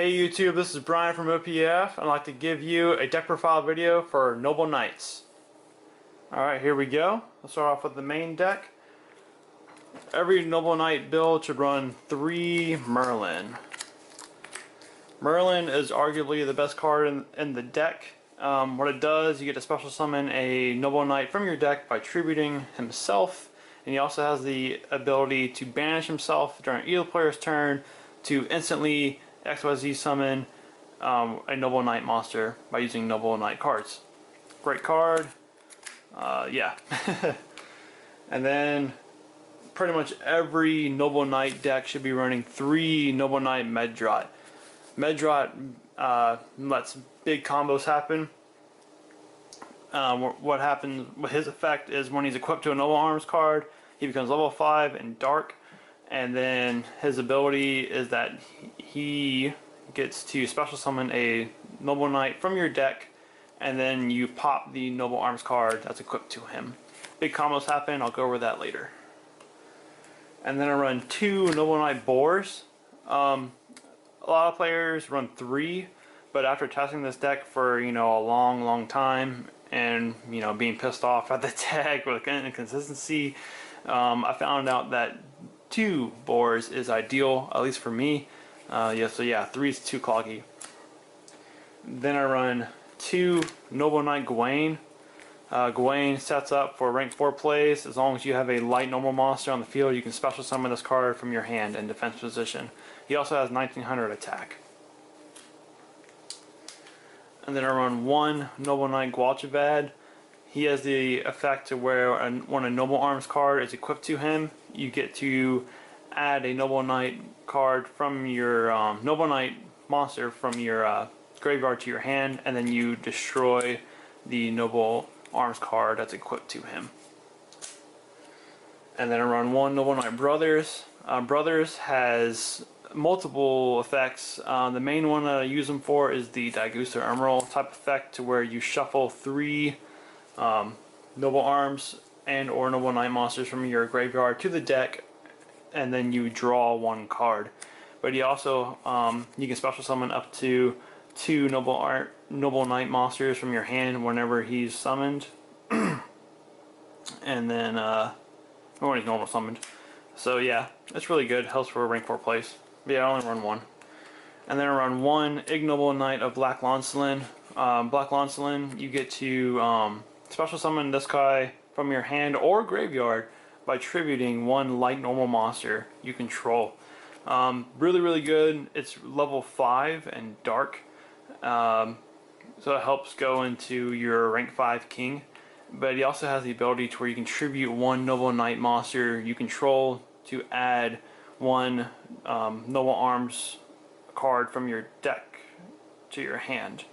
Hey YouTube, this is Brian from O.P.A.F. I'd like to give you a deck profile video for Noble Knights. Alright, here we go. Let's start off with the main deck. Every Noble Knight build should run 3 Merlin. Merlin is arguably the best card in the deck. What it does, you get to special summon a Noble Knight from your deck by tributing himself, and he also has the ability to banish himself during either player's turn to instantly XYZ summon a Noble Knight monster by using Noble Knight cards. Great card. Yeah. And then pretty much every Noble Knight deck should be running 3 Noble Knight Meddrot. Meddrot lets big combos happen. What happens with his effect is when he's equipped to a Noble Arms card, he becomes level 5 and dark. And then his ability is that he gets to special summon a Noble Knight from your deck, and then you pop the Noble Arms card that's equipped to him. Big combos happen, I'll go over that later. And then I run 2 Noble Knight Boars. A lot of players run 3, but after testing this deck for a long time and being pissed off at the deck with inconsistency, I found out that 2 boars is ideal, at least for me. So yeah, 3 is too cloggy. Then I run 2 Noble Knight Gawain. Gawain sets up for rank 4 plays. As long as you have a light normal monster on the field, you can special summon this card from your hand in defense position. He also has 1900 attack. And then I run 1 Noble Knight Gwalchavad. He has the effect to where when a Noble Arms card is equipped to him, you get to add a Noble Knight card from your Noble Knight monster from your graveyard to your hand, and then you destroy the Noble Arms card that's equipped to him. And then I run 1 Noble Knight Brothers. Brothers has multiple effects. The main one that I use them for is the Daigusa Emerald type effect, to where you shuffle 3 Noble Arms and or Noble Knight monsters from your graveyard to the deck, and then you draw 1 card. But you also you can special summon up to 2 Noble Knight monsters from your hand whenever he's summoned, and then when he's normal summoned. So yeah, it's really good. Helps for rank 4 plays. But yeah, I only run 1. And then I run 1 Ignoble Knight of Black Lancelin. Black Lancelin, you get to special summon this guy from your hand or graveyard by tributing 1 light normal monster you control. Really good. It's level 5 and dark, so it helps go into your rank 5 king. But he also has the ability to where you can tribute 1 Noble Knight monster you control to add 1 Noble Arms card from your deck to your hand.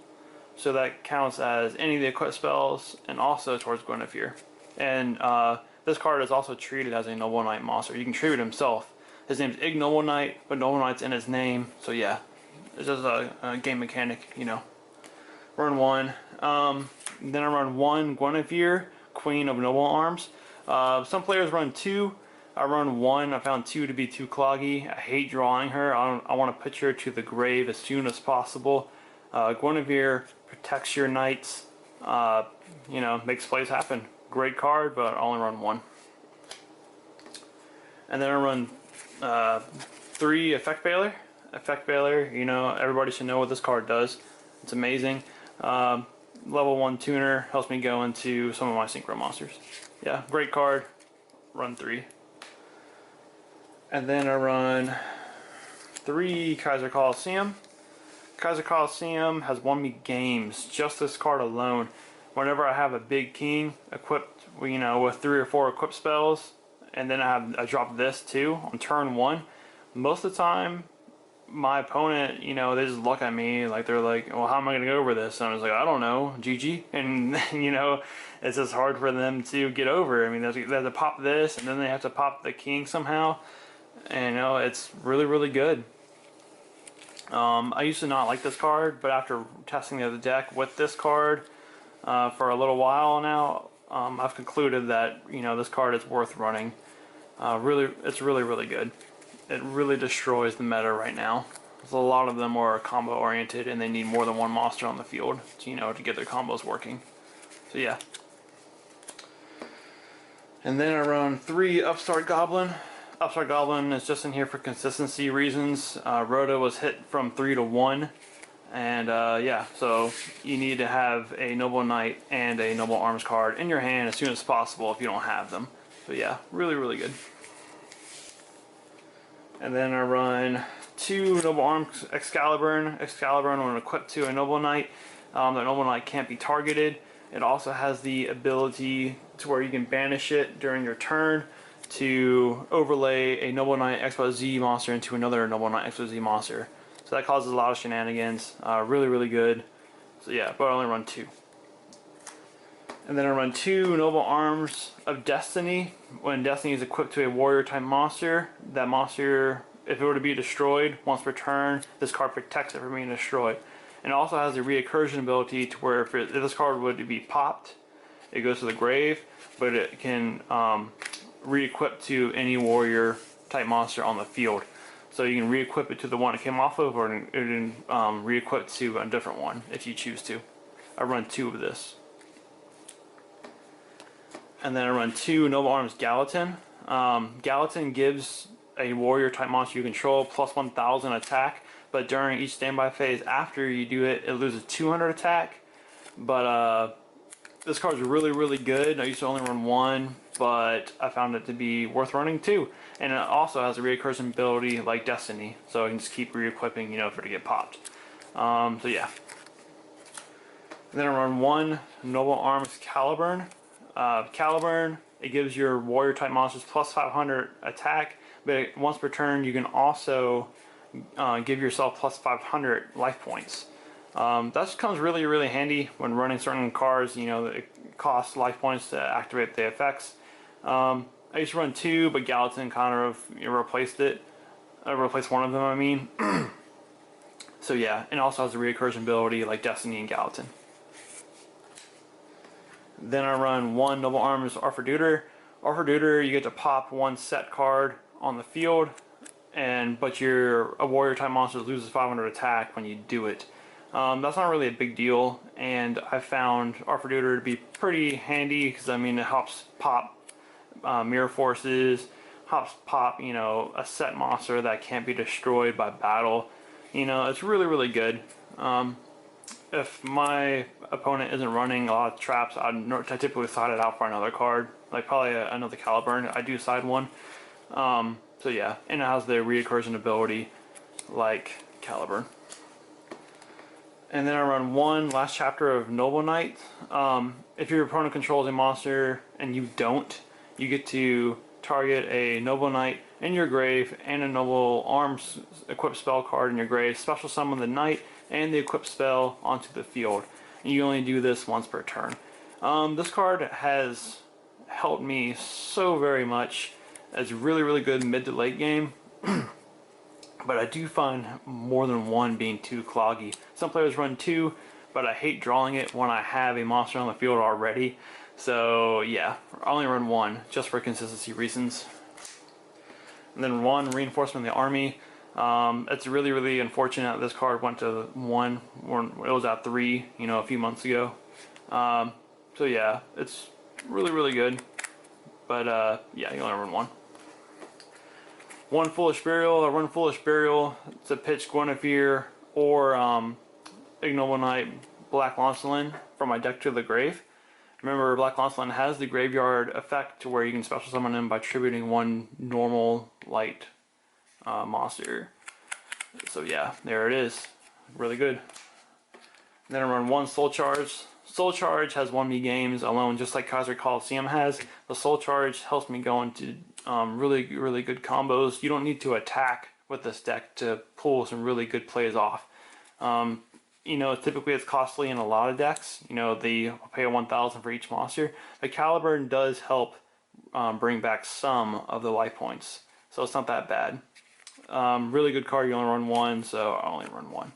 So that counts as any of the equipped spells and also towards Guinevere. And this card is also treated as a Noble Knight monster. You can tribute himself. His name's Ignoble Knight, but Noble Knight's in his name. So yeah, it's just a game mechanic, Run 1. Then I run 1 Guinevere, Queen of Noble Arms. Some players run 2. I run 1. I found 2 to be too cloggy. I hate drawing her. I want to put her to the grave as soon as possible. Guinevere protects your knights. Makes plays happen. Great card, but I only run 1. And then I run 3 Effect Veiler. Effect Veiler, everybody should know what this card does. It's amazing. Level 1 tuner, helps me go into some of my synchro monsters. Yeah, great card. Run 3. And then I run 3 Kaiser Coliseum. Kaiser Coliseum has won me games, just this card alone. Whenever I have a big king equipped, with 3 or 4 equipped spells, and then I drop this too on turn 1, most of the time my opponent, they just look at me like they're like, well, how am I going to go over this? And I was like, I don't know, GG. And it's just hard for them to get over. I mean, they have to pop this, and then they have to pop the king somehow. And it's really good. I used to not like this card, but after testing the other deck with this card for a little while now, I've concluded that this card is worth running. It's really good. It really destroys the meta right now. So a lot of them are combo oriented and they need more than one monster on the field to, to get their combos working. So yeah. And then I run 3 Upstart Goblin. Upstart Goblin is just in here for consistency reasons. Rhoda was hit from 3 to 1. And yeah, so you need to have a Noble Knight and a Noble Arms card in your hand as soon as possible if you don't have them. So yeah, really, really good. And then I run 2 Noble Arms Excalibur. Excalibur when equipped to a Noble Knight. The Noble Knight can't be targeted. It also has the ability to where you can banish it during your turn to overlay a Noble Knight XYZ monster into another Noble Knight XYZ monster. So that causes a lot of shenanigans. Really, really good. So yeah, but I only run 2. And then I run 2 Noble Arms of Destiny. When Destiny is equipped to a warrior type monster, that monster, if it were to be destroyed once per turn, this card protects it from being destroyed. And it also has a reoccursion ability to where if this card would be popped, it goes to the grave, but it can re-equip to any warrior type monster on the field. So you can re-equip it to the one it came off of, or it can re-equip to a different one if you choose to. I run 2 of this. And then I run 2 Noble Arms Gallatin. Gallatin gives a warrior type monster you control plus 1000 attack, but during each standby phase after you do it, it loses 200 attack. But this card is really, really good. I used to only run 1, but I found it to be worth running 2. And it also has a reoccursion ability like Destiny, so I can just keep re-equipping, for it to get popped. So yeah. And then I run 1 Noble Arms Caliburn. Caliburn, it gives your warrior type monsters plus 500 attack, but once per turn you can also give yourself plus 500 life points. That comes really, really handy when running certain cards. It costs life points to activate the effects. I used to run 2, but Gallatin kind of replaced it. Replaced one of them, I mean. So yeah, and it also has a reoccursion ability like Destiny and Gallatin. Then I run 1 Noble Arms Arthur-Duder. Arthur-Duder, you get to pop 1 set card on the field, but a warrior type monster loses 500 attack when you do it. That's not really a big deal, and I found Arthur-Duder to be pretty handy because it helps pop mirror forces, helps pop a set monster that can't be destroyed by battle. It's really, really good. If my opponent isn't running a lot of traps, I typically side it out for another card, like probably another Caliburn. I do side one. So yeah, and it has the reoccursion ability like Caliburn. And then I run 1 last chapter of Noble Knight. If your opponent controls a monster and you don't, you get to target a Noble Knight in your grave and a Noble Arms equipped spell card in your grave, special summon the Knight and the equipped spell onto the field. And you only do this once per turn. This card has helped me so very much. It's really, really good mid to late game. But I do find more than 1 being too cloggy. Some players run 2, but I hate drawing it when I have a monster on the field already. So yeah, I only run 1 just for consistency reasons. And then 1 Reinforcement of the Army. It's really, really unfortunate that this card went to 1 when it was at 3, a few months ago. So yeah, it's really, really good. But yeah, you only run 1. 1 Foolish Burial. I run Foolish Burial to pitch Guinevere or Ignoble Knight Black Lancelin from my deck to the grave. Remember, Black Lancelin has the graveyard effect to where you can special summon him by tributing 1 normal light monster. So yeah, there it is. Really good. Then I run 1 Soul Charge. Soul Charge has won me games alone, just like Kaiser Coliseum has. The Soul Charge helps me go into really, really good combos. You don't need to attack with this deck to pull some really good plays off. Typically it's costly in a lot of decks. They pay 1,000 for each monster. The Caliburn does help bring back some of the life points, so it's not that bad. Really good card. You only run 1, so I only run 1.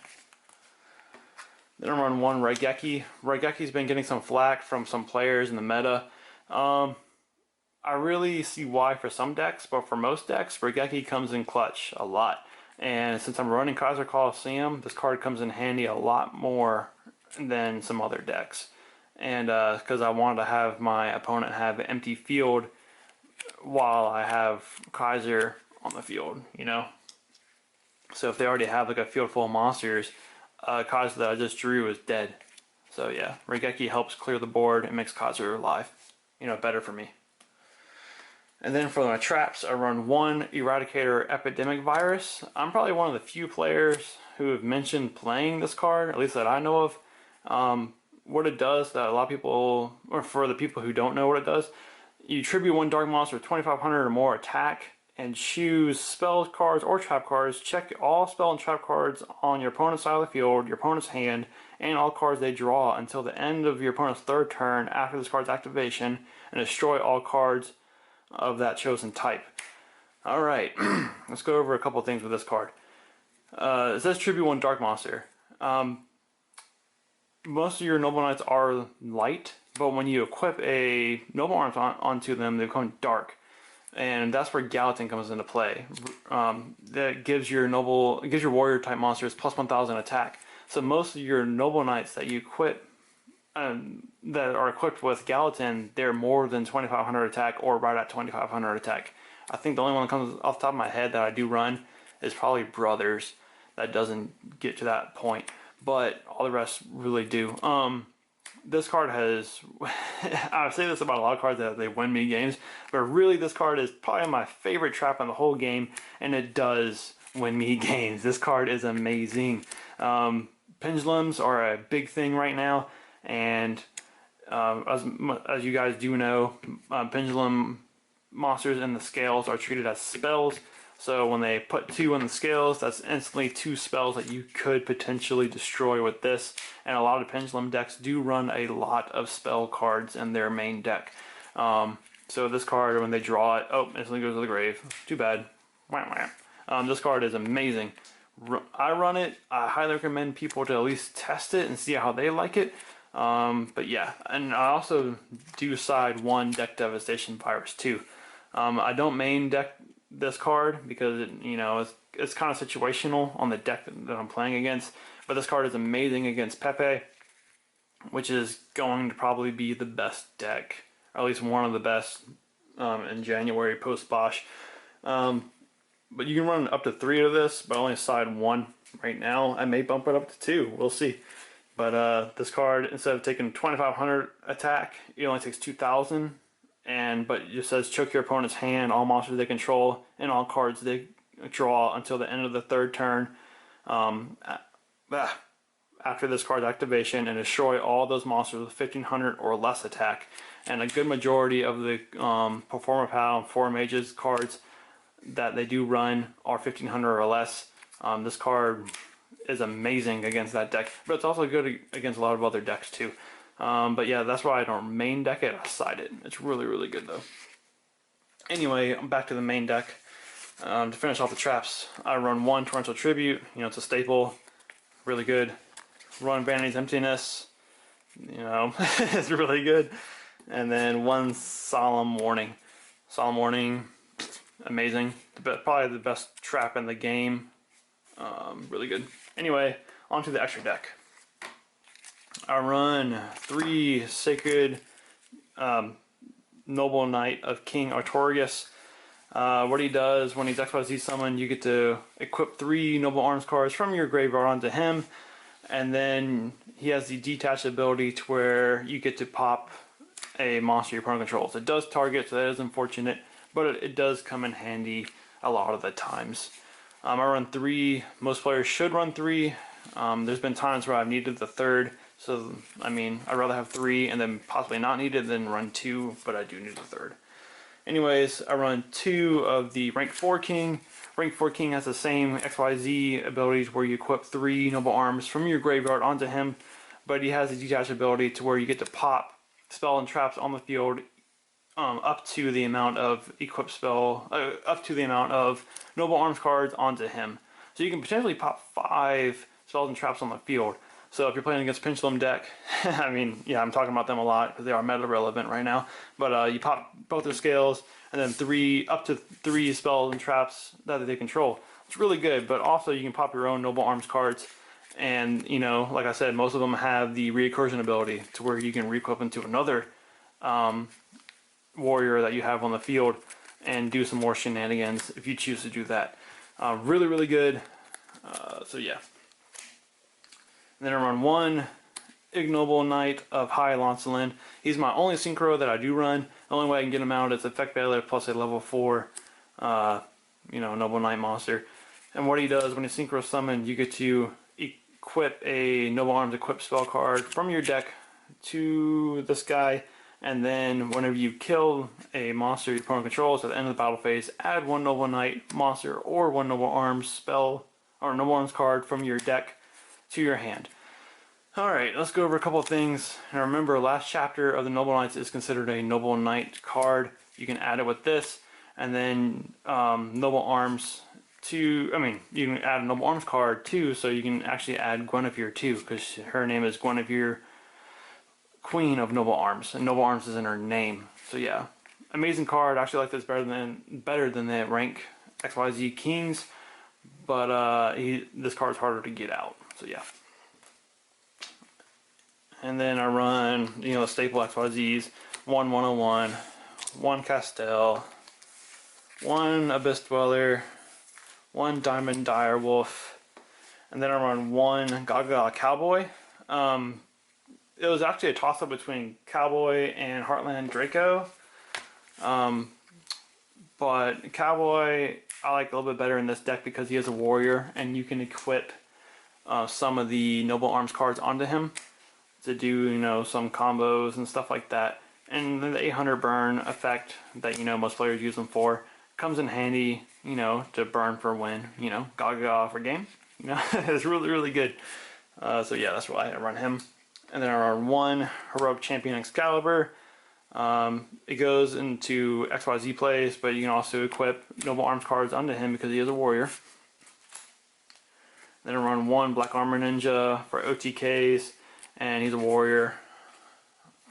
Then I run 1 Raigeki. Raigeki's been getting some flack from some players in the meta. I really see why for some decks, but for most decks, Raigeki comes in clutch a lot. And since I'm running Kaiser Coliseum, this card comes in handy a lot more than some other decks. And because I wanted to have my opponent have an empty field while I have Kaiser on the field, you know? So if they already have like a field full of monsters, Kaiser that I just drew is dead. So yeah, Regeki helps clear the board and makes Kaiser alive, you know, better for me. And then for my traps, I run one Eradicator Epidemic Virus. I'm probably one of the few players who have mentioned playing this card, at least that I know of. What it does that a lot of people, or for the people who don't know what it does, you tribute one dark monster with 2,500 or more attack and choose spell cards or trap cards. Check all spell and trap cards on your opponent's side of the field, your opponent's hand, and all cards they draw until the end of your opponent's third turn after this card's activation, and destroy all cards of that chosen type. Alright, let's go over a couple things with this card. It says tribute one dark monster. Most of your Noble Knights are light, but when you equip a Noble Arms onto them, they become dark. And that's where Gallatin comes into play. That gives your warrior type monsters plus 1,000 attack. So most of your Noble Knights that you equip, that are equipped with Gallatin, they're more than 2,500 attack or right at 2,500 attack. I think the only one that comes off the top of my head that I do run is probably Brothers. That doesn't get to that point, but all the rest really do. This card has, I say this about a lot of cards that they win me games, but really this card is probably my favorite trap in the whole game, and it does win me games. This card is amazing. Pendulums are a big thing right now, and as you guys do know, pendulum monsters in the scales are treated as spells. So when they put 2 in the scales, that's instantly 2 spells that you could potentially destroy with this. And a lot of pendulum decks do run a lot of spell cards in their main deck. So this card, when they draw it, oh, instantly goes to the grave. Too bad. This card is amazing. I run it. I highly recommend people to at least test it and see how they like it. But yeah, and I also do side one Deck Devastation Virus too. I don't main deck this card because it's kind of situational on the deck that I'm playing against. But this card is amazing against Pepe, which is going to probably be the best deck, or at least one of the best in January post Bosch. But you can run up to 3 of this, but only side 1 right now. I may bump it up to 2. We'll see. But this card, instead of taking 2,500 attack, it only takes 2,000. But it just says choke your opponent's hand, all monsters they control, and all cards they draw until the end of the third turn. After this card's activation, and destroy all those monsters with 1,500 or less attack. And a good majority of the Performer Pal and 4 Mages cards that they do run are 1,500 or less. This card is amazing against that deck, but it's also good against a lot of other decks too. But yeah, that's why I don't main deck it, I side it. It's really, really good though. Anyway, I'm back to the main deck. To finish off the traps, I run one Torrential Tribute, it's a staple, really good. Run Vanity's Emptiness, it's really good. And then one Solemn Warning. Solemn Warning, amazing. Probably the best trap in the game. Really good. Anyway, onto the extra deck. I run 3 Sacred Noble Knight of King Artorias. What he does when he's XYZ summoned, you get to equip 3 Noble Arms cards from your graveyard onto him, and then he has the detached ability to where you get to pop a monster your opponent controls. It does target, so that is unfortunate, but it does come in handy a lot of the times. I run 3. Most players should run 3. There's been times where I've needed the 3rd. So, I'd rather have 3 and then possibly not need it than run 2, but I do need the 3rd. Anyways, I run 2 of the Rank 4 King. Rank 4 King has the same XYZ abilities where you equip 3 Noble Arms from your graveyard onto him, but he has a detached ability to where you get to pop spell and traps on the field up to the amount of up to the amount of Noble Arms cards onto him. So you can potentially pop 5 spells and traps on the field. So if you're playing against Pendulum deck, I'm talking about them a lot because they are meta relevant right now. But you pop both their scales and then up to 3 spells and traps that they control. It's really good, but also you can pop your own Noble Arms cards. And, you know, like I said, most of them have the recursion ability to where you can re-equip into another warrior that you have on the field and do some more shenanigans if you choose to do that. Really, really good. So yeah. And then I run one Ignoble Knight of High Lancelin. He's my only synchro that I do run. The only way I can get him out is Effect Bailiff plus a level 4 you know, Noble Knight monster. And what he does when you synchro summon, you get to equip a Noble Arms equip spell card from your deck to this guy, and then whenever you kill a monster your opponent controls at the end of the battle phase, add one Noble Knight monster or one Noble Arms spell or Noble Arms card from your deck to your hand. Alright, let's go over a couple of things. And remember, last chapter of the Noble Knights is considered a Noble Knight card. You can add it with this, and then Noble Arms to, I mean, you can add a Noble Arms card too, so you can actually add Guinevere too, because her name is Guinevere, Queen of Noble Arms, and Noble Arms is in her name. So yeah, amazing card. I actually like this better than the rank XYZ Kings, but this card's harder to get out. So yeah. And then I run, you know, the staple XYZs, one 101, one Castell, one Abyss Dweller, one Diamond Direwolf, and then I run one Gaga Cowboy. It was actually a toss-up between Cowboy and Heartland Draco, but Cowboy I like a little bit better in this deck because he is a warrior, and you can equip some of the Noble Arms cards onto him to do, you know, some combos and stuff like that. And the 800 burn effect that, you know, most players use them for comes in handy, you know, to burn for win, you know, Gaga for game. You know, it's really, really good. So yeah, that's why I run him. And then I run one Heroic Champion Excalibur. It goes into XYZ plays, but you can also equip Noble Arms cards onto him because he is a warrior. Then I run one Black Armor Ninja for OTKs, and he's a warrior.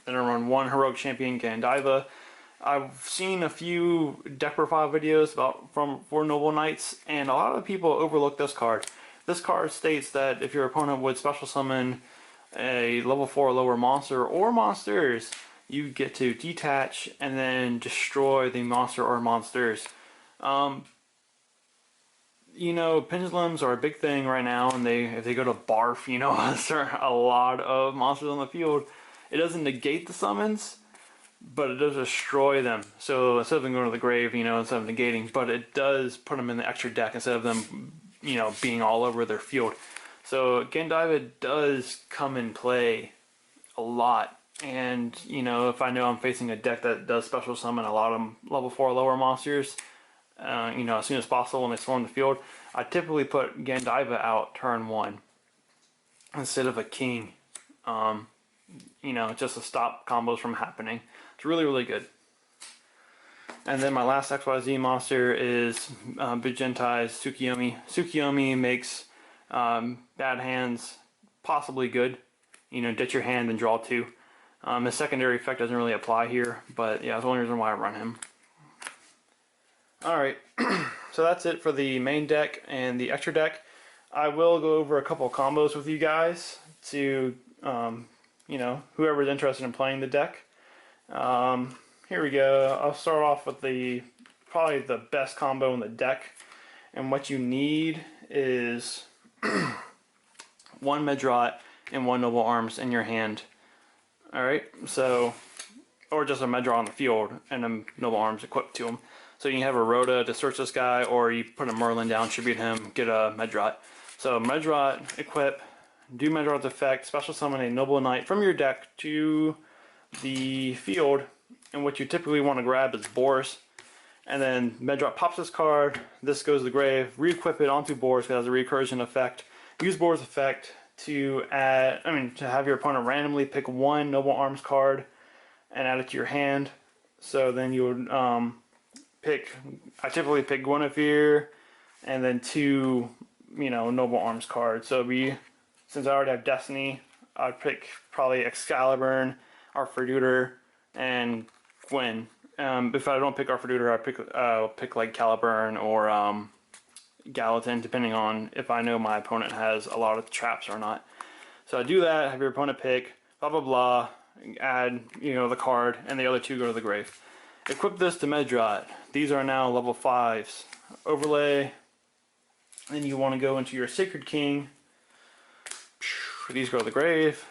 Then I run one Heroic Champion Gandiva. I've seen a few deck profile videos for Noble Knights, and a lot of people overlook this card. This card states that if your opponent would special summon a level 4 or lower monster or monsters, you get to detach and then destroy the monster or monsters. You know, pendulums are a big thing right now, and if they go to barf, you know, there are a lot of monsters on the field. It doesn't negate the summons, but it does destroy them. So instead of them going to the grave, you know, instead of negating, but it does put them in the extra deck instead of them, you know, being all over their field. So Gandiva does come in play a lot. And, you know, if I know I'm facing a deck that does special summon a lot of level 4 lower monsters, you know, as soon as possible when they swarm the field, I typically put Gandiva out turn 1 instead of a king. You know, just to stop combos from happening. It's really, really good. And then my last XYZ monster is Bujentai's Tsukiyomi. Tsukiyomi makes bad hands possibly good. You know, ditch your hand and draw 2. His secondary effect doesn't really apply here, but yeah, that's the only reason why I run him. Alright, so that's it for the main deck and the extra deck. I will go over a couple of combos with you guys to, you know, whoever's interested in playing the deck. Here we go. I'll start off with probably the best combo in the deck. And what you need is one Medrot and one Noble Arms in your hand. Alright, so, or just a Medrot on the field and a Noble Arms equipped to him. So you can have a Rhoda to search this guy, or you put a Merlin down, tribute him, get a Medrot. So Medrot, equip, do Medrot's effect, special summon a Noble Knight from your deck to the field, and what you typically want to grab is Boris. And then Medrot pops this card, this goes to the grave, re-equip it onto Boris because it has a recursion effect. Use Boris' effect to have your opponent randomly pick one Noble Arms card and add it to your hand. So then you would I typically pick Guinevere and then 2, you know, Noble Arms cards. So since I already have Destiny, I'd pick probably Excalibur, Arthur and Gwen. If I don't pick Arthur, I'll pick like Caliburn or Gallatin, depending on if I know my opponent has a lot of traps or not. So I do that, have your opponent pick, blah blah blah, add, you know, the card, and the other two go to the grave. Equip this to Medrot. These are now level 5s. Overlay. Then you want to go into your Sacred King. These go to the grave,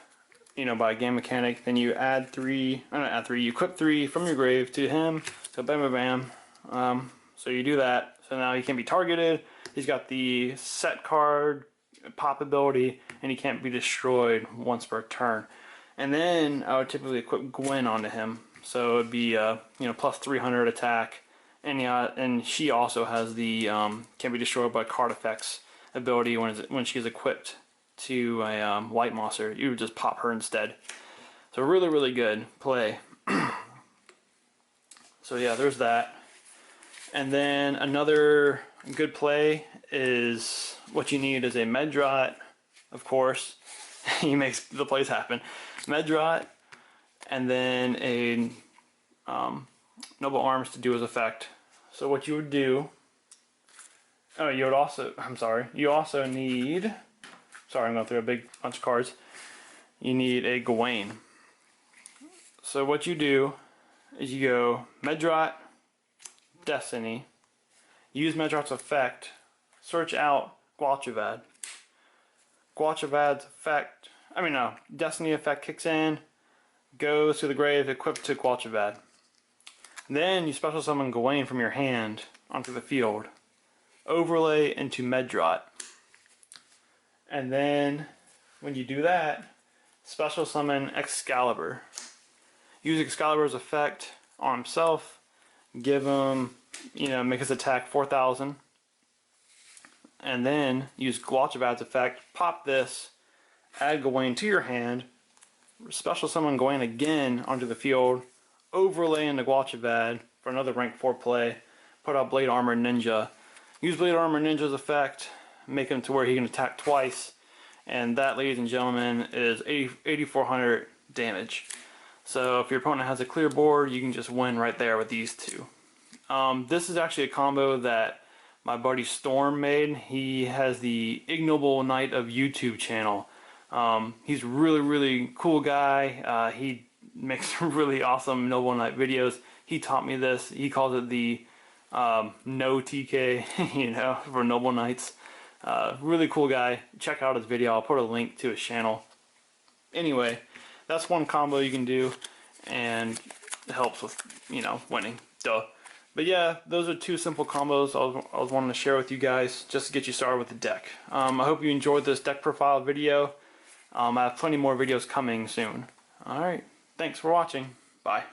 you know, by game mechanic. Then you add 3, not add 3, you equip 3 from your grave to him. So bam bam bam. So you do that. So now he can be targeted. He's got the set card, pop ability, and he can't be destroyed once per turn. And then I would typically equip Gwen onto him. So it'd be you know, plus 300 attack. And yeah, and she also has the can be destroyed by card effects ability when she's equipped to a White Monster. You would just pop her instead. So really, really good play. So yeah, there's that. And then another good play is what you need is a Medrot, of course. He makes the plays happen. Medrot, and then a Noble Arms to do his effect. So what you would do, oh, you would also, I'm sorry, you also need, sorry, I'm going through a big bunch of cards. You need a Gawain. So what you do is you go Medrot, Destiny, use Medrot's effect, search out Guachavad. Guachavad's effect, Destiny effect kicks in, goes to the grave, equipped to Guachavad. Then you special summon Gawain from your hand onto the field, overlay into Medrot. And then when you do that, special summon Excalibur. Use Excalibur's effect on himself, give him, you know, make his attack 4,000. And then use Guachavad's effect, pop this, add Gawain to your hand, special summon Gawain again onto the field, overlay into Guachavad for another rank 4 play, put out Blade Armor Ninja. Use Blade Armor Ninja's effect, make him to where he can attack twice, and that, ladies and gentlemen, is 8,400 damage. So if your opponent has a clear board, you can just win right there with these two. This is actually a combo that my buddy Storm made. He has the Ignoble Knight of YouTube channel. He's a really, really cool guy. He makes really awesome Noble Knight videos. He taught me this. He calls it the no TK, you know, for Noble Knights. Really cool guy. Check out his video. I'll put a link to his channel. Anyway, that's one combo you can do, and it helps with, you know, winning. Duh. But yeah, those are two simple combos I was wanting to share with you guys just to get you started with the deck. I hope you enjoyed this deck profile video. I have plenty more videos coming soon. Alright, thanks for watching. Bye.